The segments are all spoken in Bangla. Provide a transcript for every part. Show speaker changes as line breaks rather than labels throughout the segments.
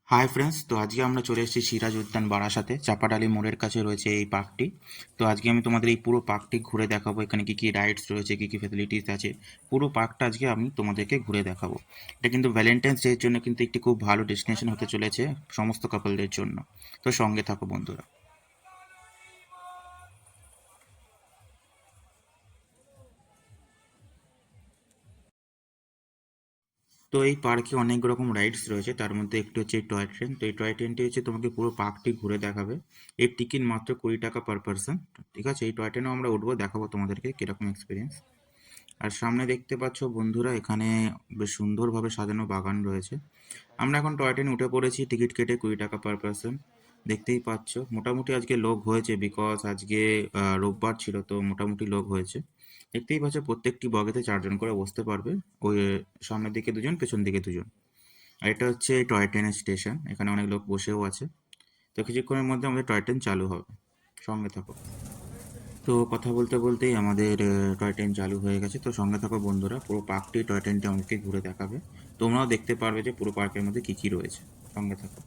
হাই ফ্রেন্ডস, তো আজকে আমরা চলে এসেছি সিরাজ উদ্যান বারাসাতে। চাপাডালি মোড়ের কাছে রয়েছে এই পার্কটি। তো আজকে আমি তোমাদের এই পুরো পার্কটি ঘুরে দেখাবো। এখানে কি কি রাইডস রয়েছে, কি কি ফ্যাসিলিটিস আছে, পুরো পার্কটা আজকে আমি তোমাদেরকে ঘুরে দেখাবো। এটা কিন্তু ভ্যালেন্টাইন্স ডে এর জন্য কিন্তু একটি খুব ভালো ডেস্টিনেশন হতে চলেছে সমস্ত কাপলদের জন্য। তো সঙ্গে থাকো বন্ধুরা। তো এই পার্কে অনেক রকম রাইডস রয়েছে, তার মধ্যে একটি হচ্ছে এই টয় ট্রেন। তো এই টয় ট্রেনটি হচ্ছে তোমাকে পুরো পার্কটি ঘুরে দেখাবে। এর টিকিট মাত্র 20 টাকা পার পার্সন। ঠিক আছে, এই টয় ট্রেনেও আমরা উঠবো, দেখাবো তোমাদেরকে কিরকম এক্সপিরিয়েন্স। আর সামনে দেখতে পাচ্ছ বন্ধুরা, এখানে বেশ সুন্দরভাবে সাজানো বাগান রয়েছে। আমরা এখন টয় ট্রেনে উঠে পড়েছি, টিকিট কেটে 20 টাকা পার পার্সন। দেখতেই পাচ্ছ মোটামুটি আজকে লোক হয়েছে, বিকজ আজকে রোববার ছিল, তো মোটামুটি লোক হয়েছে। দেখতেই পাচ্ছ প্রত্যেকটি বগিতে 4 জন করে বসতে পারবে। ওই সামনের দিকে 2 জন, পেছন দিকে 2 জন। আর এটা হচ্ছে টয় ট্রেনের স্টেশন, এখানে অনেক লোক বসেও আছে। তো কিছুক্ষণের মধ্যে আমাদের টয় ট্রেন চালু হবে, সঙ্গে থাকো। তো কথা বলতে বলতেই আমাদের টয় ট্রেন চালু হয়ে গেছে। তো সঙ্গে থাকো বন্ধুরা, পুরো পার্কটি টয় ট্রেনটি আমাদেরকে ঘুরে দেখাবে। তোমরাও দেখতে পারবে যে পুরো পার্কের মধ্যে কী কী রয়েছে। সঙ্গে থাকো।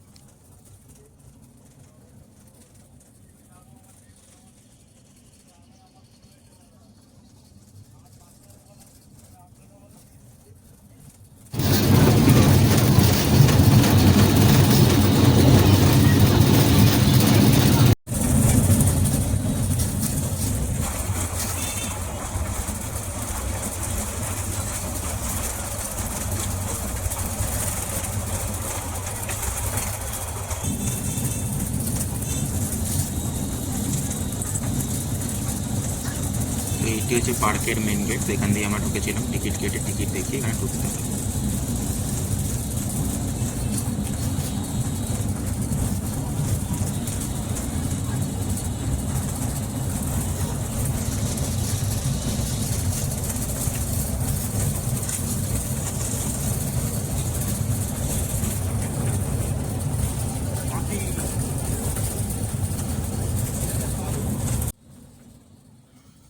তো এইটি হচ্ছে পার্কের মেন গেট, তো এখান দিয়ে আমরা ঢুকেছিলাম টিকিট কেটে, টিকিট দেখিয়ে এখানে ঢুকতে হবে।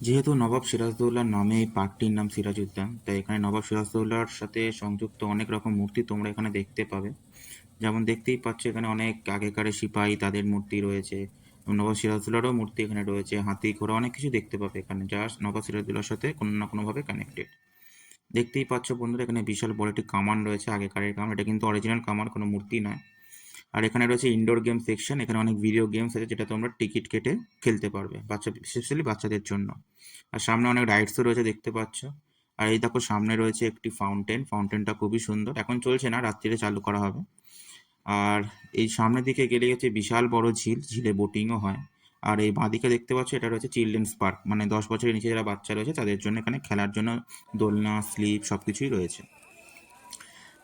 যেহেতু নবাব সিরাজদৌল্লার নামে এই পার্কটির নাম সিরাজ উদ্যান, তাই এখানে নবাব সিরাজদৌল্লার সাথে সংযুক্ত অনেক রকম মূর্তি তোমরা এখানে দেখতে পাবে। যেমন দেখতেই পাচ্ছ এখানে অনেক আগেকার সিপাহী, তাদের মূর্তি রয়েছে। এবং নবাব সিরাজদৌল্লারও মূর্তি এখানে রয়েছে, হাতি ঘোড়া অনেক কিছু দেখতে পাবে এখানে, যা নবাব সিরাজদৌল্লার সাথে কোনো না কোনোভাবে কানেক্টেড। দেখতেই পাচ্ছ বন্ধুরা, এখানে বিশাল বড় একটি কামান রয়েছে, আগেকারের কামান। এটা কিন্তু অরিজিনাল কামান, কোনো মূর্তি নয়। আর এখানে রয়েছে ইনডোর গেম সেকশন, এখানে অনেক ভিডিও গেমস আছে যেটা তোমরা টিকিট কেটে খেলতে পারবে, স্পেশালি বাচ্চাদের জন্য। আর সামনে অনেক রাইডসও রয়েছে দেখতে পাচ্ছ। আর এই দেখো সামনে রয়েছে একটি ফাউন্টেন, ফাউন্টেনটা খুবই সুন্দর, এখন চলছে না, রাত্রিরে চালু করা হবে। আর এই সামনের দিকে গেলে হচ্ছে বিশাল বড় ঝিল, ঝিলে বোটিংও হয়। আর এই বাঁদিকে দেখতে পাচ্ছ এটা রয়েছে চিলড্রেন্স পার্ক, মানে 10 বছরের নিচে যারা বাচ্চা রয়েছে তাদের জন্য এখানে খেলার জন্য দোলনা, স্লিপ সবকিছুই রয়েছে।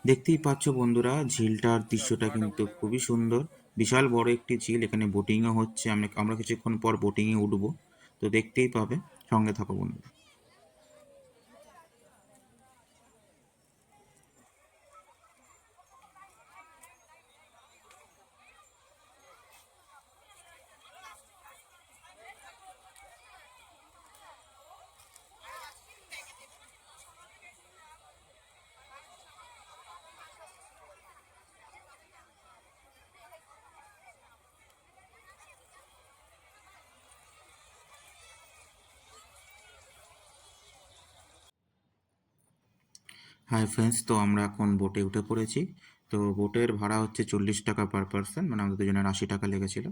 দেখতেই পাচ্ছ বন্ধুরা, ঝিলটার দৃশ্যটা কিন্তু খুবই সুন্দর। বিশাল বড় একটি ঝিল, এখানে বোটিংও হচ্ছে, আমরা কিছুক্ষণ পর বোটিংয়ে উঠবো। তো দেখতেই পাবে, সঙ্গে থাকো বন্ধুরা। হাই ফ্রেন্ডস, তো আমরা এখন বোটে উঠে পড়েছি। তো বোটের ভাড়া হচ্ছে 40 টাকা পার পার্সন, মানে আমাদের দুজনের 80 টাকা লেগেছিল।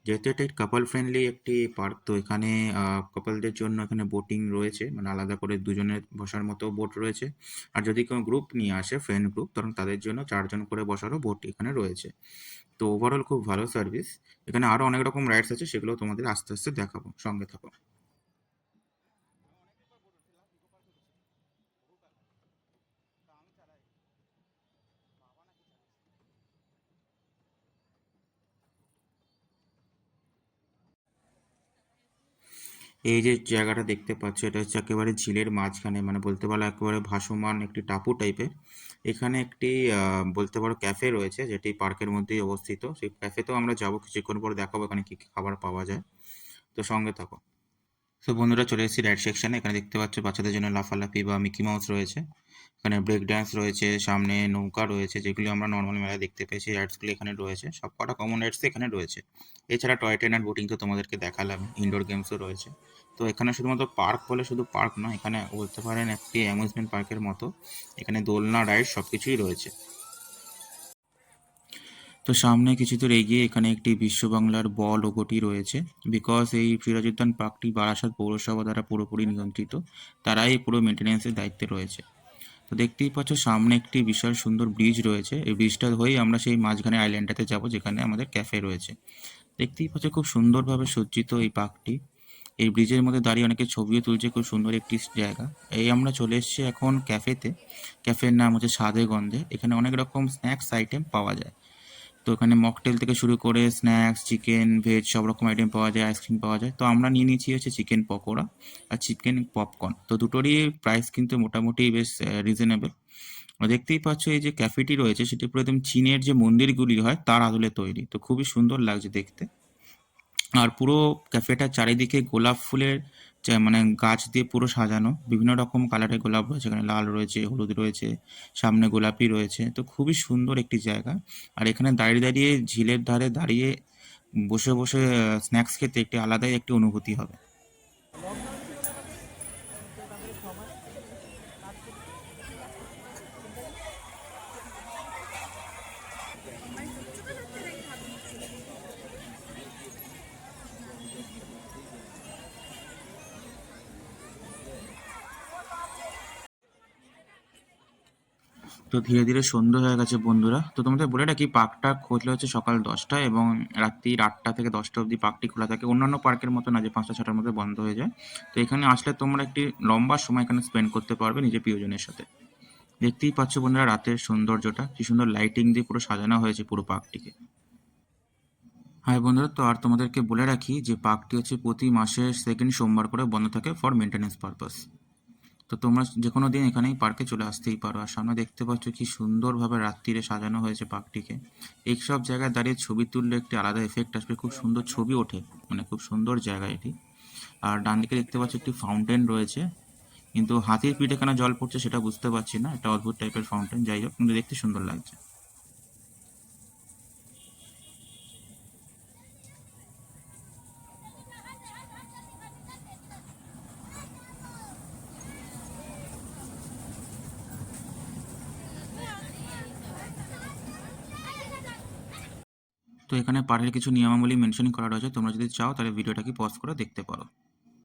যেহেতু এটা কাপল ফ্রেন্ডলি একটি পার্ক, তো এখানে কাপলদের জন্য এখানে বোটিং রয়েছে, মানে আলাদা করে 2 জনের বসার মতো বোট রয়েছে। আর যদি কোনো গ্রুপ নিয়ে আসে, ফ্রেন্ড গ্রুপ, তখন তাদের জন্য 4 জন করে বসারও বোট এখানে রয়েছে। তো ওভারঅল খুব ভালো সার্ভিস। এখানে আরও অনেক রকম রাইডস আছে, সেগুলো তোমাদের আস্তে আস্তে দেখাবো, সঙ্গে থাকো। এই যে জায়গাটা দেখতে পাচ্ছ, এটা হচ্ছে একেবারে ঝিলের মাঝখানে, মানে বলতে পারো একেবারে ভাসমান একটি টাপু টাইপের। এখানে একটি বলতে পারো ক্যাফে রয়েছে, যেটি পার্কের মধ্যেই অবস্থিত। সেই ক্যাফেতেও আমরা যাবো কিছুক্ষণ পর, দেখাবো এখানে কি কি খাবার পাওয়া যায়। তো সঙ্গে থাকো। তো বন্ধুরা চলে এসেছি রাইড সেকশনে। এখানে দেখতে পাচ্ছ বাচ্চাদের জন্য লাফালাফি বা মিকি মাউস রয়েছে। এখানে ব্রেক ডান্স রয়েছে, সামনে নৌকা রয়েছে, যেগুলি আমরা নর্মাল মেলায় দেখতে পেয়েছি। সেই রাইডসগুলো এখানে রয়েছে, সবকটা কমন রাইডস এখানে রয়েছে। এছাড়া টয় ট্রেন আর বোটিং তো তোমাদেরকে দেখালাম, ইনডোর গেমসও রয়েছে। তো এখানে শুধুমাত্র পার্ক বলে শুধু পার্ক নয়, এখানে বলতে পারেন একটি অ্যামিউজমেন্ট পার্কের মতো। এখানে দোলনা, রাইড সব কিছুই রয়েছে। তো সামনে কিছু দূর এগিয়ে এখানে একটি বিশ্ব বাংলার ব লোগোটি রয়েছে। বিকজ এই সিরাজ উদ্যান পার্কটি বারাসাত পৌরসভা দ্বারা পুরোপুরি নিয়ন্ত্রিত, তারাই এই পুরো মেনটেন্যান্সের দায়িত্বে রয়েছে। তো দেখতেই পাচ্ছ সামনে একটি বিশাল সুন্দর ব্রিজ রয়েছে। এই ব্রিজটা হয়েই আমরা সেই মাঝখানে আইল্যান্ডটাতে যাব, যেখানে আমাদের ক্যাফে রয়েছে। দেখতেই পাচ্ছ খুব সুন্দরভাবে সজ্জিত এই পার্কটি। এই ব্রিজের মধ্যে দাঁড়িয়ে অনেকে ছবিও তুলছে, খুব সুন্দর একটি জায়গা। এই আমরা চলে এসেছি এখন ক্যাফেতে। ক্যাফের নাম হচ্ছে স্বাদে গন্ধে। এখানে অনেক রকম স্ন্যাক্স আইটেম পাওয়া যায়। তো এখানে মকটেল থেকে শুরু করে স্ন্যাক্স, চিকেন, ভেজ সব রকম আইটেম পাওয়া যায়, আইসক্রিম পাওয়া যায়। তো আমরা নিয়ে নিয়েছি হচ্ছে চিকেন পকোড়া আর চিকেন পপকর্ন। তো দুটোরই প্রাইস কিন্তু মোটামুটি বেশ রিজনেবল। দেখতেই পাচ্ছ এই যে ক্যাফেটি রয়েছে সেটি পুরো একদম চীনের যে মন্দিরগুলি হয় তার আদলে তৈরি। তো খুবই সুন্দর লাগছে দেখতে। আর পুরো ক্যাফেটার চারিদিকে গোলাপ ফুলের মানে গাছ দিয়ে পুরো সাজানো। বিভিন্ন রকম কালারের গোলাপ রয়েছে, এখানে লাল রয়েছে, হলুদ রয়েছে, সামনে গোলাপি রয়েছে। তো খুবই সুন্দর একটি জায়গা। আর এখানে দাঁড়িয়ে দাঁড়িয়ে ঝিলের ধারে দাঁড়িয়ে বসে বসে স্ন্যাক্স খেতে একটি আলাদাই একটি অনুভূতি হবে। তো ধীরে ধীরে সন্ধ্যে হয়ে গেছে বন্ধুরা। তো তোমাদের বলে রাখি পার্কটা খুলে হচ্ছে সকাল 10টায় এবং রাত্রি 8টা থেকে 10টা অবধি পার্কটি খোলা থাকে। অন্যান্য পার্কের মতো না যে 5টা 6টার মধ্যে বন্ধ হয়ে যায়। তো এখানে আসলে তোমরা একটি লম্বা সময় এখানে স্পেন্ড করতে পারবে নিজের প্রিয়জনের সাথে। দেখতেই পাচ্ছ বন্ধুরা রাতের সৌন্দর্যটা, কি সুন্দর লাইটিং দিয়ে পুরো সাজানো হয়েছে পুরো পার্কটিকে। হ্যাঁ বন্ধুরা, তো আর তোমাদেরকে বলে রাখি যে পার্কটি হচ্ছে প্রতি মাসের সেকেন্ড সোমবার করে বন্ধ থাকে ফর মেনটেন্যান্স পারপাস। তো তোমরা যে কোনো দিন এখানেই পার্কে চলে আসতেই পারো। আর সামনে দেখতে পাচ্ছ কি সুন্দরভাবে রাত্রিরে সাজানো হয়েছে পার্কটিকে। এইসব জায়গায় দাঁড়িয়ে ছবি তুললে একটি আলাদা এফেক্ট আসবে, খুব সুন্দর ছবি ওঠে। মানে খুব সুন্দর জায়গা এটি। আর ডান দিকে দেখতে পাচ্ছ একটি ফাউন্টেন রয়েছে, কিন্তু হাতির পিঠে কেন জল পড়ছে সেটা বুঝতে পারছি না। একটা অদ্ভুত টাইপের ফাউন্টেন, যাই হোক কিন্তু দেখতে সুন্দর লাগছে। তো এখানে পার্কের কিছু নিয়মাবলী মেনশন করা রয়েছে, তোমরা যদি চাও তাহলে ভিডিওটাকে পজ করে দেখতে পারো।